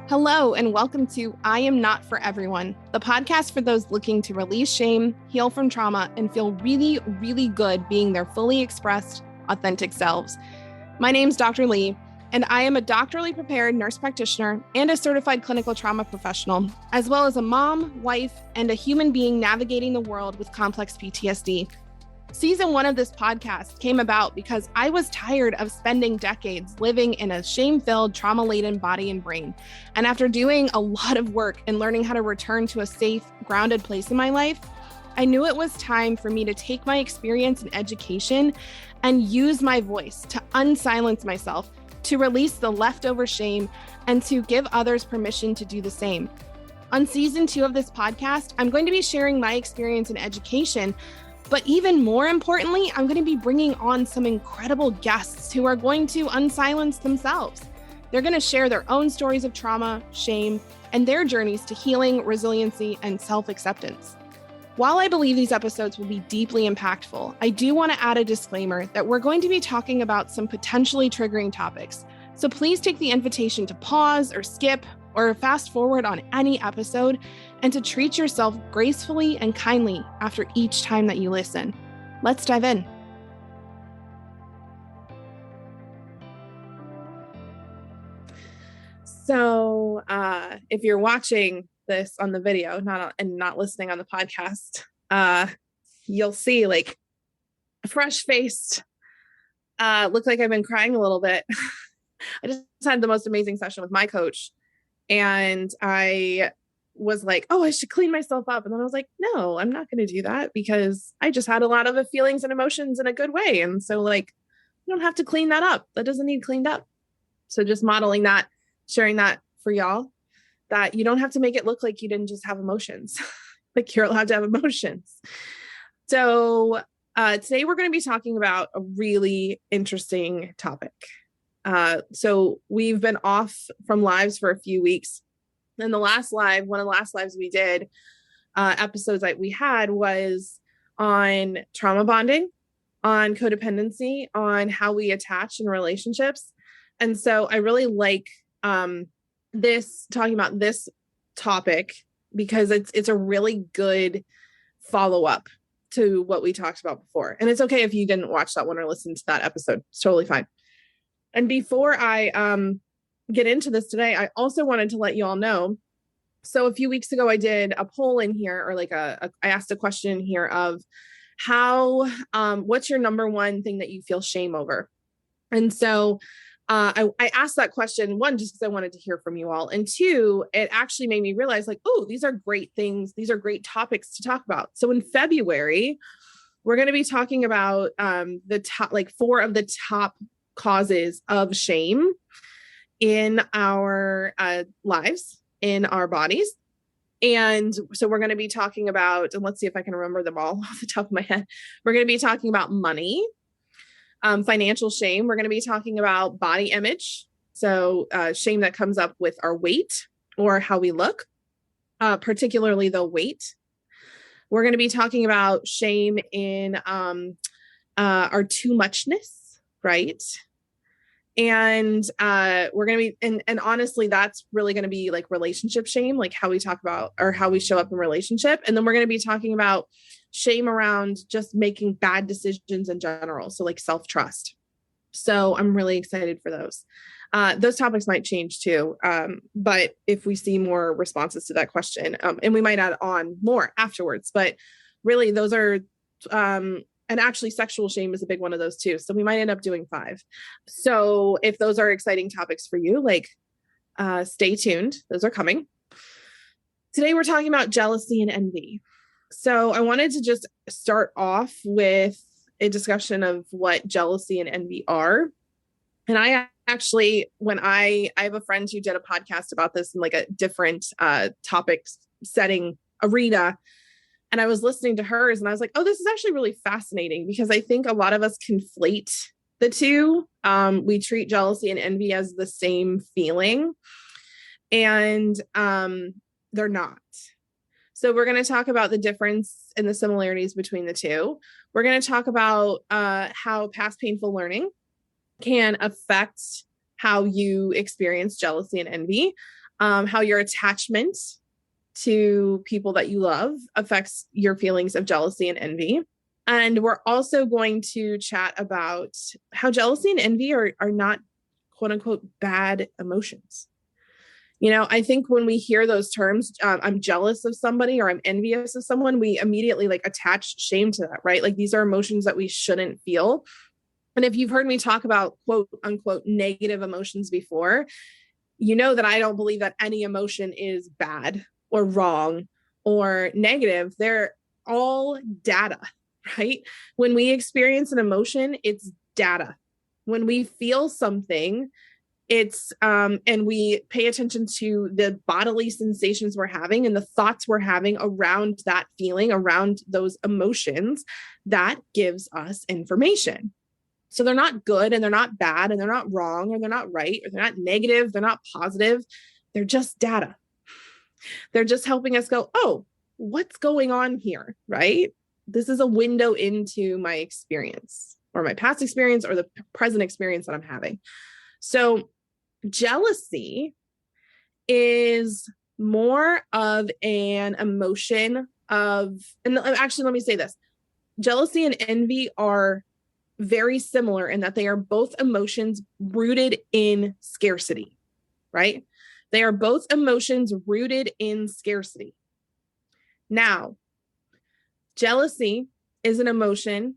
Hello, and welcome to I Am Not For Everyone, the podcast for those looking to release shame, heal from trauma, and feel really, really good being their fully expressed, authentic selves. My name's Dr. Lee, and I am a doctorally prepared nurse practitioner and a certified clinical trauma professional, as well as a mom, wife, and a human being navigating the world with complex PTSD. Season 1 of this podcast came about because I was tired of spending decades living in a shame-filled, trauma-laden body and brain. And after doing a lot of work and learning how to return to a safe, grounded place in my life, I knew it was time for me to take my experience in education and use my voice to unsilence myself, to release the leftover shame, and to give others permission to do the same. On season 2 of this podcast, I'm going to be sharing my experience in education. But even more importantly, I'm going to be bringing on some incredible guests who are going to unsilence themselves. They're going to share their own stories of trauma, shame, and their journeys to healing, resiliency, and self-acceptance. While I believe these episodes will be deeply impactful, I do want to add a disclaimer that we're going to be talking about some potentially triggering topics. So please take the invitation to pause or skip or fast forward on any episode, and to treat yourself gracefully and kindly after each time that you listen. Let's dive in. So if you're watching this on the video, not listening on the podcast, you'll see like a fresh-faced, look like I've been crying a little bit. I just had the most amazing session with my coach. And I was like, oh, I should clean myself up. And then I was like, no, I'm not going to do that because I just had a lot of the feelings and emotions in a good way. And so like, you don't have to clean that up. That doesn't need cleaned up. So just modeling that, sharing that for y'all, that you don't have to make it look like you didn't just have emotions. Like you're allowed to have emotions. So today we're going to be talking about a really interesting topic. So we've been off from lives for a few weeks. And the last live, one of the last lives we did, episodes that we had was on trauma bonding, on codependency, on how we attach in relationships. And so I really like talking about this topic because it's a really good follow-up to what we talked about before. And it's okay if you didn't watch that one or listen to that episode. It's totally fine. And before I get into this today, I also wanted to let you all know. So a few weeks ago, I did a poll in here, or like I asked a question here of what's your number one thing that you feel shame over? And so I asked that question, one, just because I wanted to hear from you all. And two, it actually made me realize like, oh, these are great things. These are great topics to talk about. So in February, we're going to be talking about the top, like 4 of the top causes of shame in our lives, in our bodies. And so we're going to be talking about, and let's see if I can remember them all off the top of my head. We're going to be talking about money, financial shame. We're going to be talking about body image. So shame that comes up with our weight or how we look, particularly the weight. We're going to be talking about shame in our too muchness. Right. And we're going to be, and honestly, that's really going to be like relationship shame, like how we talk about or how we show up in relationship. And then we're going to be talking about shame around just making bad decisions in general. So like self-trust. So I'm really excited for those. Those topics might change too. But if we see more responses to that question, and we might add on more afterwards, but really those are, and actually sexual shame is a big one of those too. So we might end up doing 5. So if those are exciting topics for you, like stay tuned. Those are coming. Today we're talking about jealousy and envy. So I wanted to just start off with a discussion of what jealousy and envy are. And I actually, when I have a friend who did a podcast about this in like a different topic setting arena. And I was listening to hers and I was like, oh, this is actually really fascinating because I think a lot of us conflate the two. We treat jealousy and envy as the same feeling and they're not. So we're going to talk about the difference and the similarities between the two. We're going to talk about how past painful learning can affect how you experience jealousy and envy. how your attachment to people that you love affects your feelings of jealousy and envy. And we're also going to chat about how jealousy and envy are not quote unquote bad emotions. You know, I think when we hear those terms, I'm jealous of somebody or I'm envious of someone, we immediately like attach shame to that, right? Like these are emotions that we shouldn't feel. And if you've heard me talk about quote unquote negative emotions before, you know that I don't believe that any emotion is bad or wrong or negative. They're all data, right? When we experience an emotion, it's data. When we feel something, it's and we pay attention to the bodily sensations we're having and the thoughts we're having around that feeling, around those emotions, that gives us information. So they're not good and they're not bad and they're not wrong or they're not right or they're not negative, they're not positive. They're just data. They're just helping us go, oh, what's going on here, right? This is a window into my experience or my past experience or the present experience that I'm having. So jealousy is more of an emotion of, and actually, let me say this. Jealousy and envy are very similar in that they are both emotions rooted in scarcity, right? They are both emotions rooted in scarcity. Now, jealousy is an emotion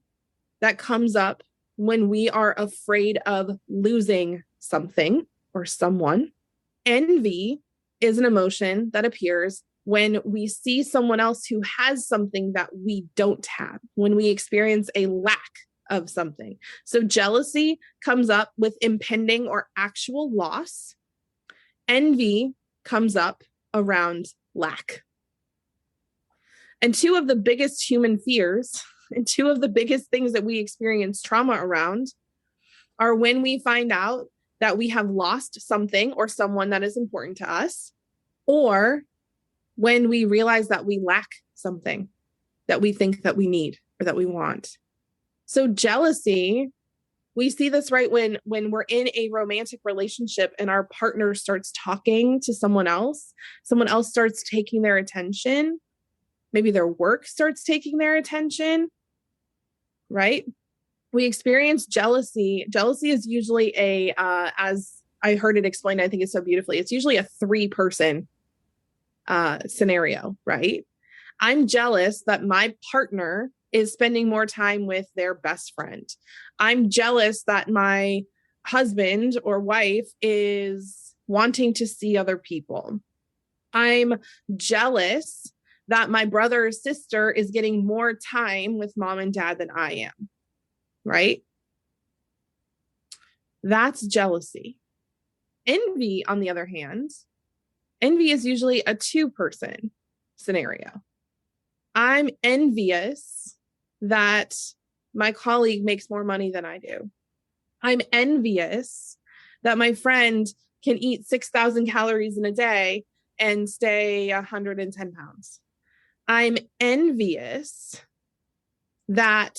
that comes up when we are afraid of losing something or someone. Envy is an emotion that appears when we see someone else who has something that we don't have, when we experience a lack of something. So jealousy comes up with impending or actual loss. Envy comes up around lack. And two of the biggest human fears and two of the biggest things that we experience trauma around are when we find out that we have lost something or someone that is important to us, or when we realize that we lack something that we think that we need or that we want. So jealousy, we see this right when we're in a romantic relationship and our partner starts talking to someone else starts taking their attention, maybe their work starts taking their attention, right? We experience jealousy. Jealousy is usually as I heard it explained, I think it's so beautifully, it's usually a 3-person scenario, right? I'm jealous that my partner is spending more time with their best friend. I'm jealous that my husband or wife is wanting to see other people. I'm jealous that my brother or sister is getting more time with mom and dad than I am, right? That's jealousy. Envy, on the other hand, envy is usually a 2-person scenario. I'm envious that my colleague makes more money than I do. I'm envious that my friend can eat 6,000 calories in a day and stay 110 pounds. I'm envious that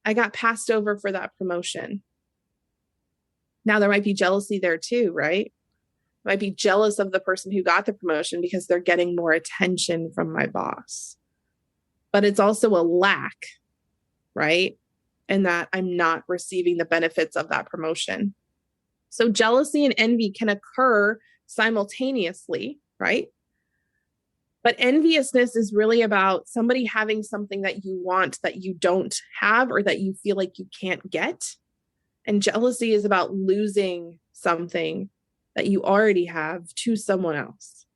I got passed over for that promotion. Now there might be jealousy there too, right? I might be jealous of the person who got the promotion because they're getting more attention from my boss. But it's also a lack, right? And that I'm not receiving the benefits of that promotion. So jealousy and envy can occur simultaneously, right? But enviousness is really about somebody having something that you want that you don't have or that you feel like you can't get. And jealousy is about losing something that you already have to someone else,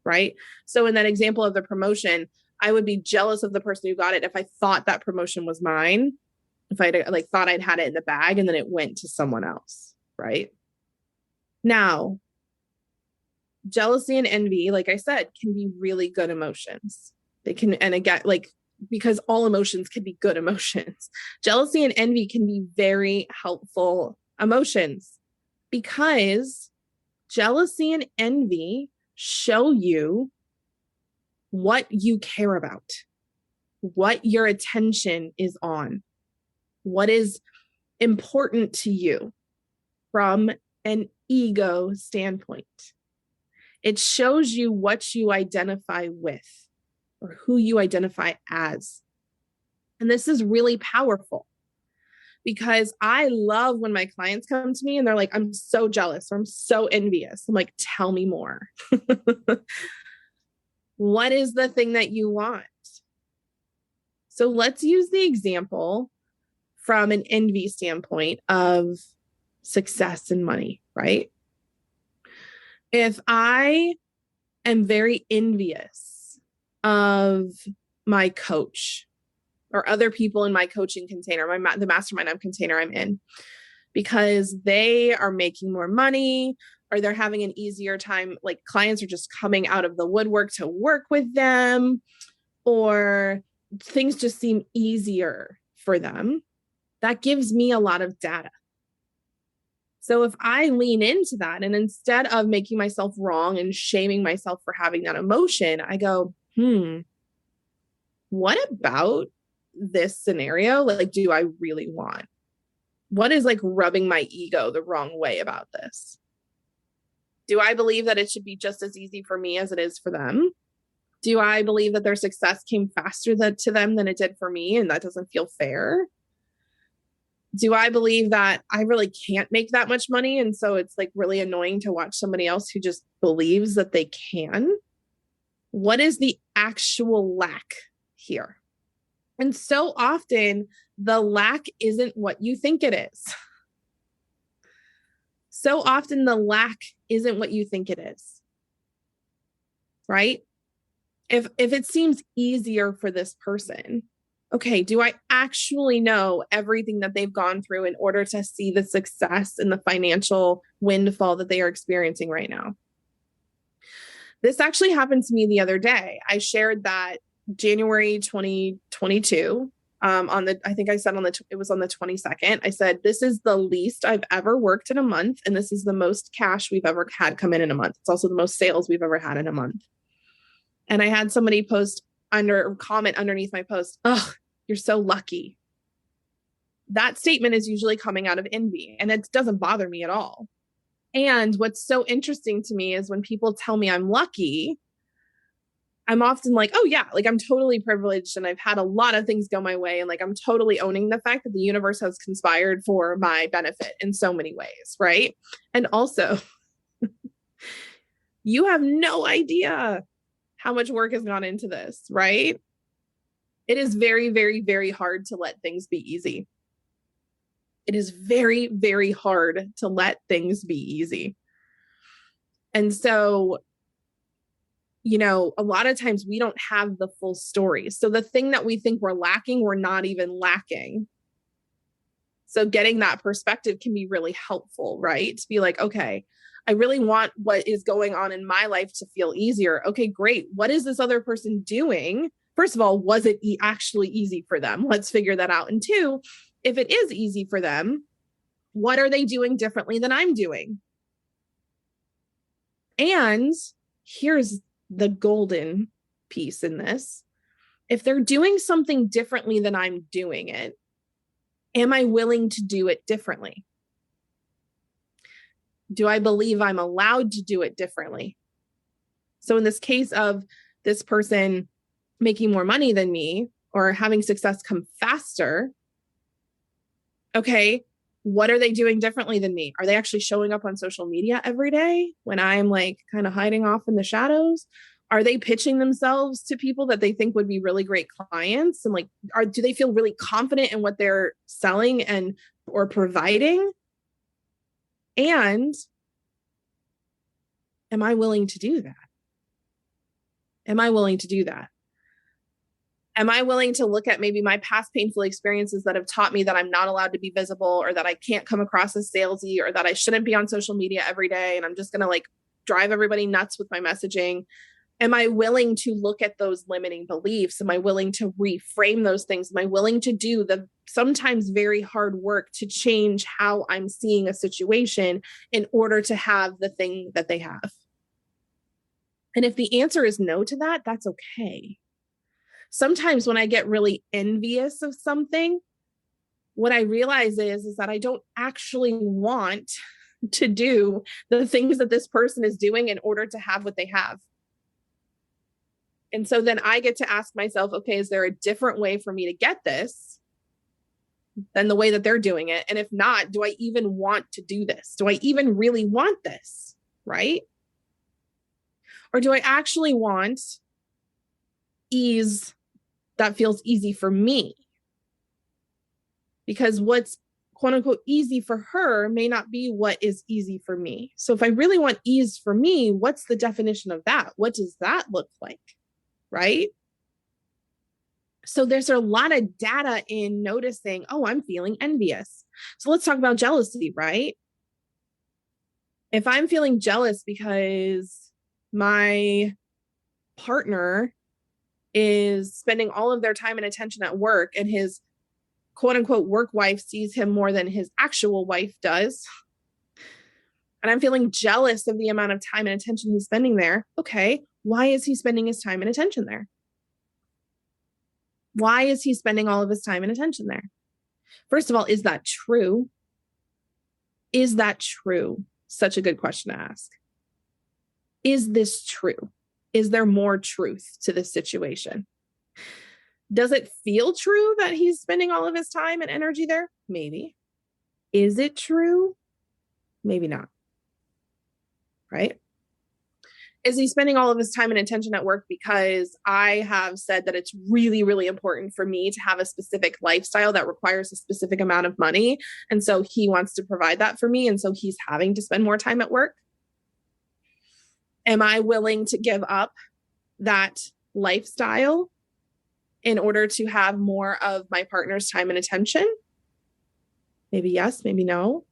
right? So in that example of the promotion, I would be jealous of the person who got it if I thought that promotion was mine, if I thought I'd had it in the bag and then it went to someone else, right? Now, jealousy and envy, like I said, can be really good emotions. They can, and again, because all emotions can be good emotions. Jealousy and envy can be very helpful emotions because jealousy and envy show you what you care about, what your attention is on, what is important to you from an ego standpoint. It shows you what you identify with or who you identify as. And this is really powerful because I love when my clients come to me and they're like, I'm so jealous or I'm so envious. I'm like, tell me more. What is the thing that you want? So let's use the example from an envy standpoint of success and money, right? If I am very envious of my coach or other people in my coaching container, the mastermind container I'm in, because they are making more money or they're having an easier time, like clients are just coming out of the woodwork to work with them, or things just seem easier for them, that gives me a lot of data. So if I lean into that and instead of making myself wrong and shaming myself for having that emotion, I go, what about this scenario? Like, do I really want? What is like rubbing my ego the wrong way about this? Do I believe that it should be just as easy for me as it is for them? Do I believe that their success came faster to them than it did for me, and that doesn't feel fair? Do I believe that I really can't make that much money, and so it's like really annoying to watch somebody else who just believes that they can? What is the actual lack here? And so often the lack isn't what you think it is. So often the lack isn't what you think it is, right? If it seems easier for this person, okay, do I actually know everything that they've gone through in order to see the success and the financial windfall that they are experiencing right now? This actually happened to me the other day. I shared that January 2022, I think I said it was on the 22nd. I said, this is the least I've ever worked in a month. And this is the most cash we've ever had come in a month. It's also the most sales we've ever had in a month. And I had somebody comment underneath my post, oh, you're so lucky. That statement is usually coming out of envy, and it doesn't bother me at all. And what's so interesting to me is when people tell me I'm lucky, I'm often like, oh yeah, like I'm totally privileged and I've had a lot of things go my way. And like, I'm totally owning the fact that the universe has conspired for my benefit in so many ways, right? And also, you have no idea how much work has gone into this, right? It is very, very, very hard to let things be easy. It is very, very hard to let things be easy. And so, a lot of times we don't have the full story. So the thing that we think we're lacking, we're not even lacking. So getting that perspective can be really helpful, right? To be like, okay, I really want what is going on in my life to feel easier. Okay, great. What is this other person doing? First of all, was it actually easy for them? Let's figure that out. And two, if it is easy for them, what are they doing differently than I'm doing? And here's the golden piece in this. If they're doing something differently than I'm doing it, am I willing to do it differently? Do I believe I'm allowed to do it differently? So in this case of this person making more money than me or having success come faster, okay, what are they doing differently than me? Are they actually showing up on social media every day when I'm like kind of hiding off in the shadows? Are they pitching themselves to people that they think would be really great clients? And like, do they feel really confident in what they're selling or providing? And am I willing to do that? Am I willing to do that? Am I willing to look at maybe my past painful experiences that have taught me that I'm not allowed to be visible, or that I can't come across as salesy, or that I shouldn't be on social media every day and I'm just going to like drive everybody nuts with my messaging? Am I willing to look at those limiting beliefs? Am I willing to reframe those things? Am I willing to do the sometimes very hard work to change how I'm seeing a situation in order to have the thing that they have? And if the answer is no to that, that's okay. Sometimes when I get really envious of something, what I realize is that I don't actually want to do the things that this person is doing in order to have what they have. And so then I get to ask myself, okay, is there a different way for me to get this than the way that they're doing it? And if not, do I even want to do this? Do I even really want this? Right? Or do I actually want ease that feels easy for me? Because what's quote unquote easy for her may not be what is easy for me. So if I really want ease for me, what's the definition of that? What does that look like? Right? So there's a lot of data in noticing, oh, I'm feeling envious. So let's talk about jealousy, right? If I'm feeling jealous because my partner is spending all of their time and attention at work and his quote unquote work wife sees him more than his actual wife does, and I'm feeling jealous of the amount of time and attention he's spending there, okay, why is he spending his time and attention there? Why is he spending all of his time and attention there? First of all, is that true? Is that true? Such a good question to ask. Is this true? Is there more truth to this situation? Does it feel true that he's spending all of his time and energy there? Maybe. Is it true? Maybe not. Right? Is he spending all of his time and attention at work because I have said that it's really, really important for me to have a specific lifestyle that requires a specific amount of money? And so he wants to provide that for me. And so he's having to spend more time at work. Am I willing to give up that lifestyle in order to have more of my partner's time and attention? Maybe yes, maybe no.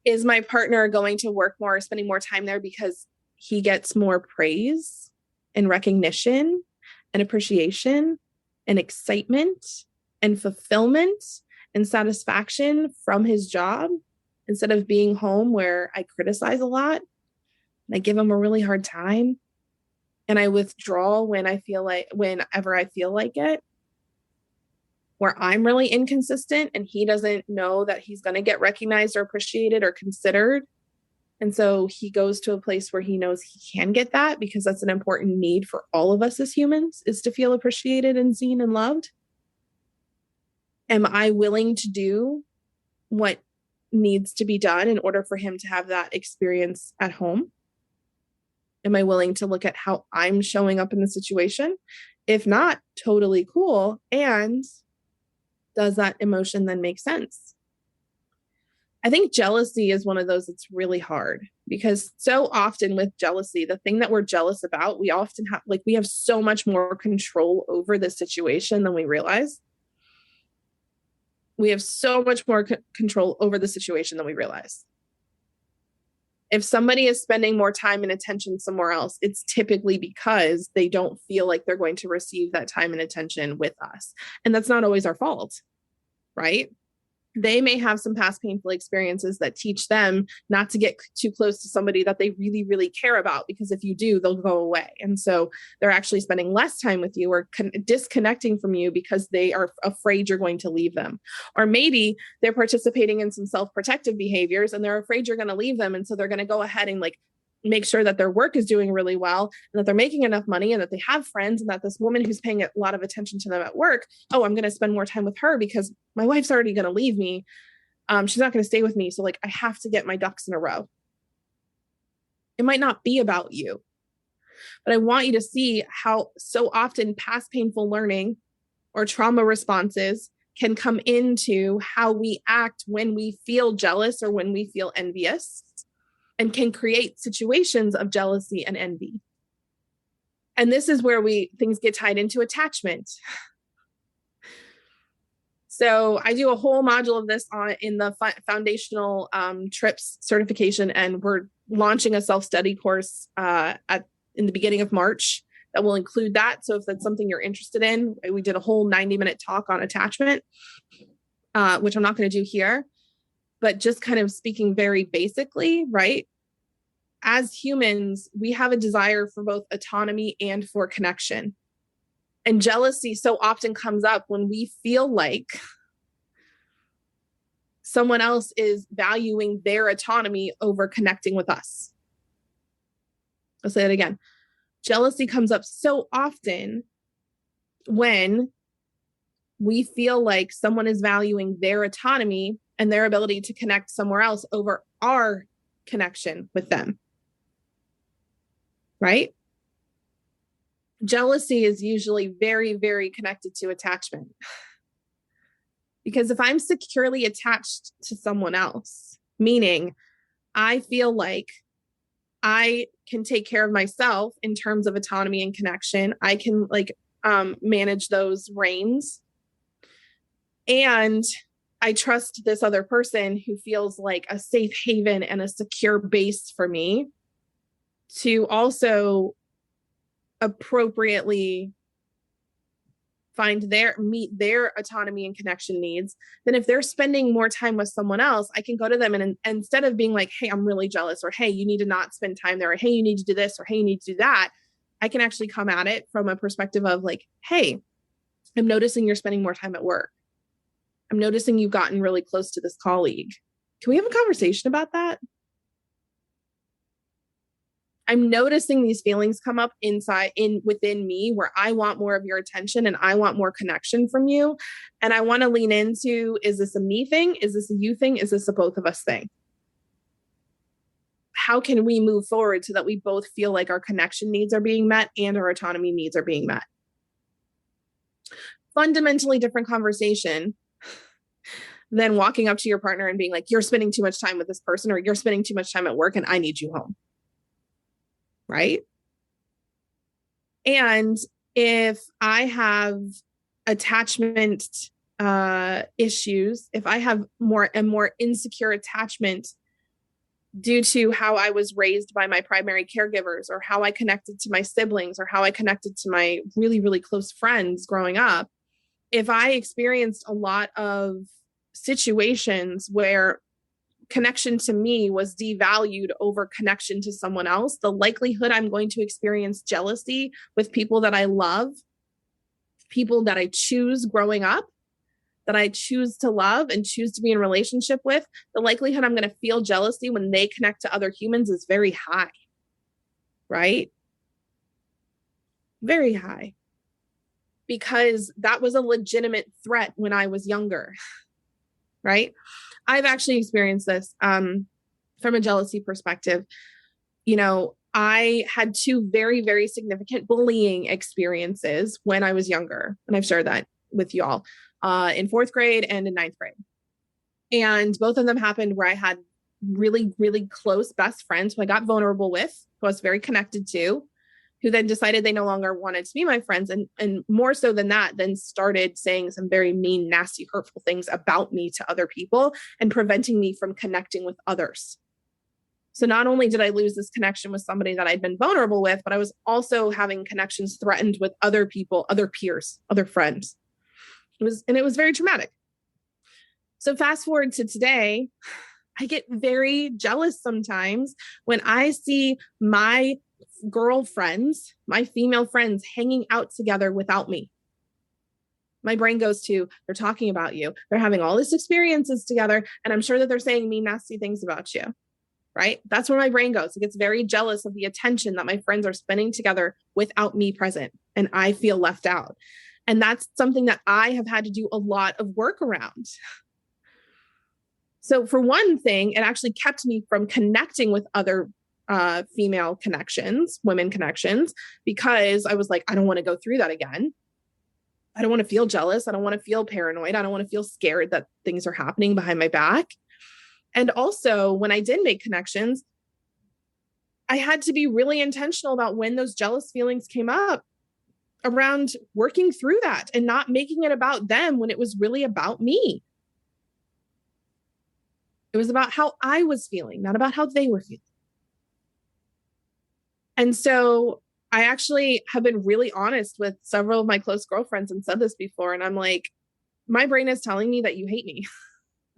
Is my partner going to work more, spending more time there because he gets more praise and recognition and appreciation and excitement and fulfillment and satisfaction from his job instead of being home where I criticize a lot and I give him a really hard time and I withdraw whenever I feel like it, where I'm really inconsistent and he doesn't know that he's going to get recognized or appreciated or considered. And so he goes to a place where he knows he can get that because that's an important need for all of us as humans, is to feel appreciated and seen and loved. Am I willing to do what needs to be done in order for him to have that experience at home? Am I willing to look at how I'm showing up in the situation? If not, totally cool. And does that emotion then make sense? I think jealousy is one of those that's really hard because so often with jealousy, the thing that we're jealous about, we often have, we have so much more control over the situation than we realize. We have so much more control over the situation than we realize. If somebody is spending more time and attention somewhere else, it's typically because they don't feel like they're going to receive that time and attention with us. And that's not always our fault, right? They may have some past painful experiences that teach them not to get too close to somebody that they really, really care about, because if you do, they'll go away. And so they're actually spending less time with you or disconnecting from you because they are afraid you're going to leave them. Or maybe they're participating in some self-protective behaviors and they're afraid you're going to leave them. And so they're going to go ahead and make sure that their work is doing really well and that they're making enough money and that they have friends and that this woman who's paying a lot of attention to them at work, oh, I'm going to spend more time with her because my wife's already going to leave me. She's not going to stay with me. So I have to get my ducks in a row. It might not be about you, but I want you to see how so often past painful learning or trauma responses can come into how we act when we feel jealous or when we feel envious, and can create situations of jealousy and envy. And this is where things get tied into attachment. So I do a whole module of this in the foundational TRIPS certification, and we're launching a self-study course in the beginning of March that will include that. So if that's something you're interested in, we did a whole 90-minute talk on attachment, which I'm not going to do here. But just kind of speaking very basically, right? As humans, we have a desire for both autonomy and for connection. And jealousy so often comes up when we feel like someone else is valuing their autonomy over connecting with us. I'll say it again. Jealousy comes up so often when we feel like someone is valuing their autonomy and their ability to connect somewhere else over our connection with them. Right? Jealousy is usually very, very connected to attachment. Because if I'm securely attached to someone else, meaning I feel like I can take care of myself in terms of autonomy and connection, I can manage those reins. And I trust this other person who feels like a safe haven and a secure base for me to also appropriately meet their autonomy and connection needs. Then if they're spending more time with someone else, I can go to them and instead of being like, hey, I'm really jealous, or hey, you need to not spend time there, or hey, you need to do this, or hey, you need to do that. I can actually come at it from a perspective of like, hey, I'm noticing you're spending more time at work. I'm noticing you've gotten really close to this colleague. Can we have a conversation about that? I'm noticing these feelings come up within me where I want more of your attention and I want more connection from you. And I want to lean into, is this a me thing? Is this a you thing? Is this a both of us thing? How can we move forward so that we both feel like our connection needs are being met and our autonomy needs are being met? Fundamentally different conversation than walking up to your partner and being like, you're spending too much time with this person, or you're spending too much time at work and I need you home. Right? And if I have attachment issues, if I have a more insecure attachment due to how I was raised by my primary caregivers, or how I connected to my siblings, or how I connected to my really, really close friends growing up, if I experienced a lot of situations where connection to me was devalued over connection to someone else, the likelihood I'm going to experience jealousy with people that I love, people that I choose growing up, that I choose to love and choose to be in a relationship with, the likelihood I'm going to feel jealousy when they connect to other humans is very high, right? Very high. Because that was a legitimate threat when I was younger, right? I've actually experienced this from a jealousy perspective. You know, I had two very, very significant bullying experiences when I was younger. And I've shared that with y'all in 4th grade and in 9th grade. And both of them happened where I had really, really close best friends who I got vulnerable with, who I was very connected to, who then decided they no longer wanted to be my friends. And more so than that, then started saying some very mean, nasty, hurtful things about me to other people and preventing me from connecting with others. So not only did I lose this connection with somebody that I'd been vulnerable with, but I was also having connections threatened with other people, other peers, other friends. It was very traumatic. So fast forward to today, I get very jealous sometimes when I see my girlfriends, my female friends, hanging out together without me. My brain goes to, they're talking about you. They're having all these experiences together. And I'm sure that they're saying mean, nasty things about you, right? That's where my brain goes. It gets very jealous of the attention that my friends are spending together without me present. And I feel left out. And that's something that I have had to do a lot of work around. So for one thing, it actually kept me from connecting with other female connections, women connections, because I was like, I don't want to go through that again. I don't want to feel jealous. I don't want to feel paranoid. I don't want to feel scared that things are happening behind my back. And also, when I did make connections, I had to be really intentional about when those jealous feelings came up around working through that and not making it about them when it was really about me. It was about how I was feeling, not about how they were feeling. And so I actually have been really honest with several of my close girlfriends and said this before. And I'm like, my brain is telling me that you hate me.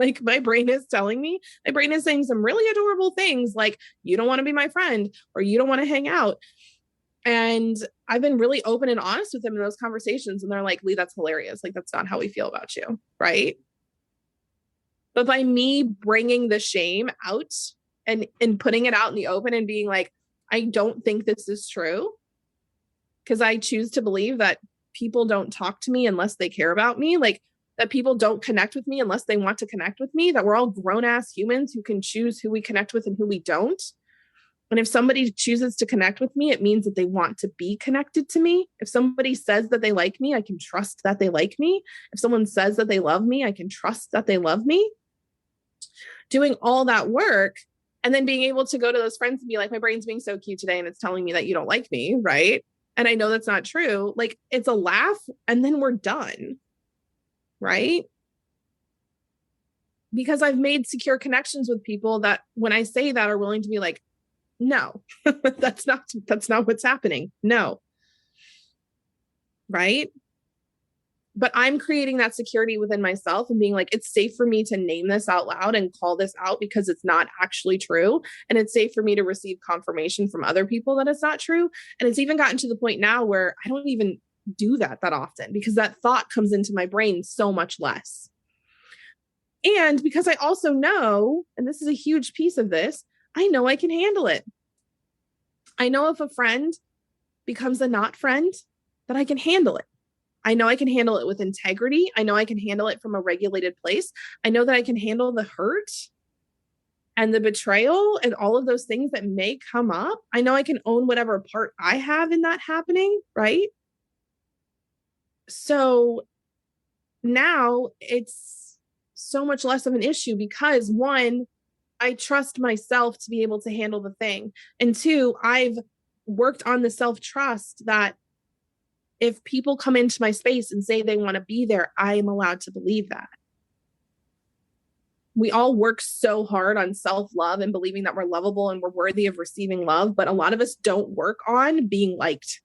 Like my brain is saying some really adorable things like, you don't want to be my friend or you don't want to hang out. And I've been really open and honest with them in those conversations. And they're like, Lee, that's hilarious. Like, that's not how we feel about you. Right. But by me bringing the shame out and putting it out in the open and being like, I don't think this is true, because I choose to believe that people don't talk to me unless they care about me, like that people don't connect with me unless they want to connect with me, that we're all grown-ass humans who can choose who we connect with and who we don't. And if somebody chooses to connect with me, it means that they want to be connected to me. If somebody says that they like me, I can trust that they like me. If someone says that they love me, I can trust that they love me. Doing all that work and then being able to go to those friends and be like, my brain's being so cute today and it's telling me that you don't like me, right? And I know that's not true. Like, it's a laugh and then we're done, right? Because I've made secure connections with people that when I say that are willing to be like, no, that's not what's happening. No. Right? But I'm creating that security within myself and being like, it's safe for me to name this out loud and call this out because it's not actually true. And it's safe for me to receive confirmation from other people that it's not true. And it's even gotten to the point now where I don't even do that often because that thought comes into my brain so much less. And because I also know, and this is a huge piece of this, I know I can handle it. I know if a friend becomes a not friend, that I can handle it. I know I can handle it with integrity. I know I can handle it from a regulated place. I know that I can handle the hurt and the betrayal and all of those things that may come up. I know I can own whatever part I have in that happening, right? So now it's so much less of an issue because one, I trust myself to be able to handle the thing. And two, I've worked on the self-trust that if people come into my space and say they want to be there, I am allowed to believe that. We all work so hard on self-love and believing that we're lovable and we're worthy of receiving love, but a lot of us don't work on being liked.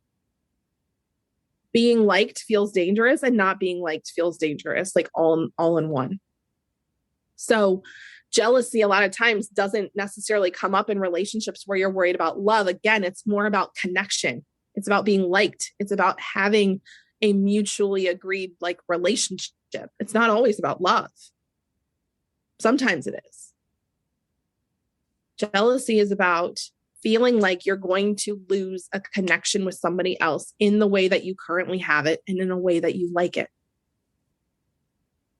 Being liked feels dangerous and not being liked feels dangerous, like all in one. So jealousy a lot of times doesn't necessarily come up in relationships where you're worried about love. Again, it's more about connection. It's about being liked. It's about having a mutually agreed like relationship. It's not always about love. Sometimes it is. Jealousy is about feeling like you're going to lose a connection with somebody else in the way that you currently have it and in a way that you like it.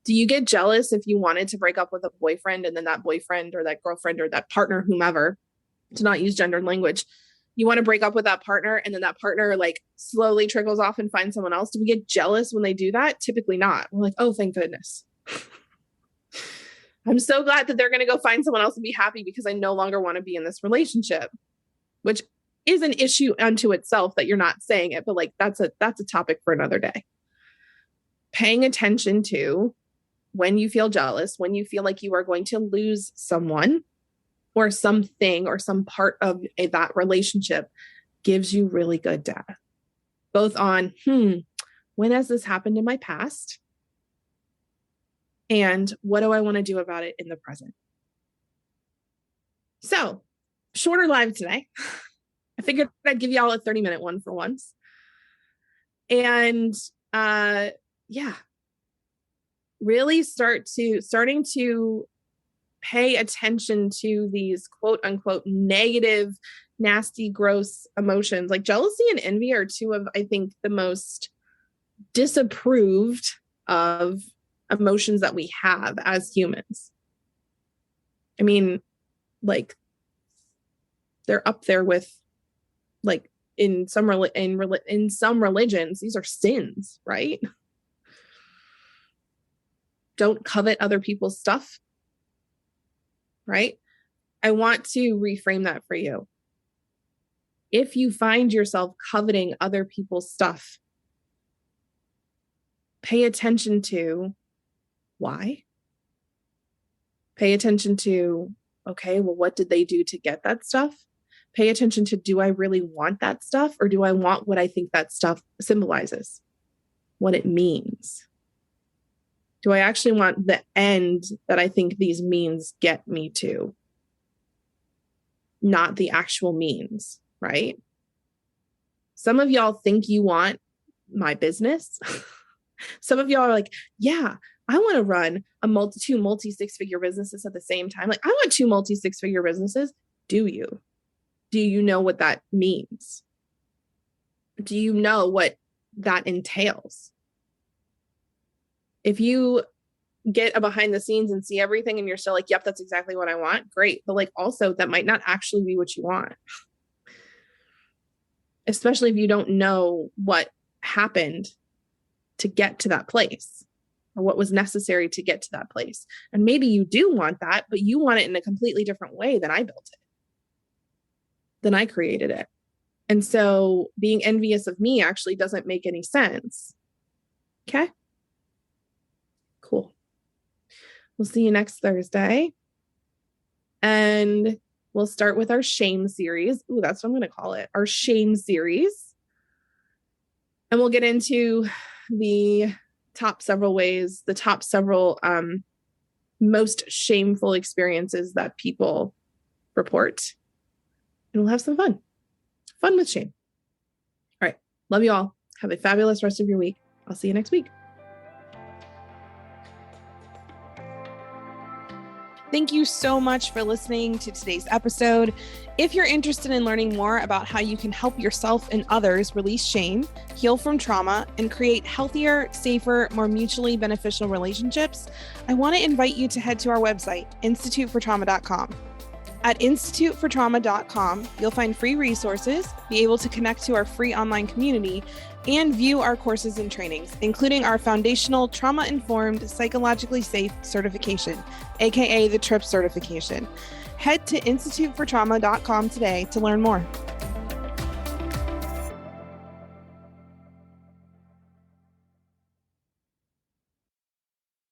Do you get jealous if you wanted to break up with a boyfriend and then that boyfriend or that girlfriend or that partner, whomever, to not use gendered language, you want to break up with that partner and then that partner like slowly trickles off and finds someone else? Do we get jealous when they do that? Typically not. We're like, oh, thank goodness. I'm so glad that they're going to go find someone else and be happy because I no longer want to be in this relationship, which is an issue unto itself that you're not saying it, but like that's a topic for another day. Paying attention to when you feel jealous, when you feel like you are going to lose someone or something or some part of that relationship gives you really good data, both on, when has this happened in my past? And what do I want to do about it in the present? So, shorter live today. I figured I'd give y'all a 30-minute one for once. And really starting to pay attention to these quote unquote negative, nasty, gross emotions. Like jealousy and envy are two of, I think, the most disapproved of emotions that we have as humans. I mean, like they're up there with like in some religions, these are sins, right? Don't covet other people's stuff, right? I want to reframe that for you. If you find yourself coveting other people's stuff, pay attention to why. Pay attention to, okay, well, what did they do to get that stuff? Pay attention to, do I really want that stuff? Or do I want what I think that stuff symbolizes? What it means? Do I actually want the end that I think these means get me to? Not the actual means, right? Some of y'all think you want my business. Some of y'all are like, yeah, I want to run two multi-six-figure businesses at the same time. Like, I want two multi-six-figure businesses. Do you? Do you know what that means? Do you know what that entails? If you get a behind the scenes and see everything and you're still like, yep, that's exactly what I want, great. But like, also that might not actually be what you want. Especially if you don't know what happened to get to that place or what was necessary to get to that place. And maybe you do want that, but you want it in a completely different way than I built it, than I created it. And so being envious of me actually doesn't make any sense. Okay? Cool. We'll see you next Thursday. And we'll start with our shame series. Ooh, that's what I'm going to call it. Our shame series. And we'll get into the top several most shameful experiences that people report. And we'll have some fun. Fun with shame. All right. Love you all. Have a fabulous rest of your week. I'll see you next week. Thank you so much for listening to today's episode. If you're interested in learning more about how you can help yourself and others release shame, heal from trauma, and create healthier, safer, more mutually beneficial relationships, I want to invite you to head to our website, institutefortrauma.com. At institutefortrauma.com, you'll find free resources, be able to connect to our free online community, and view our courses and trainings, including our foundational trauma-informed, psychologically safe certification, aka the TRIP certification. Head to institutefortrauma.com today to learn more.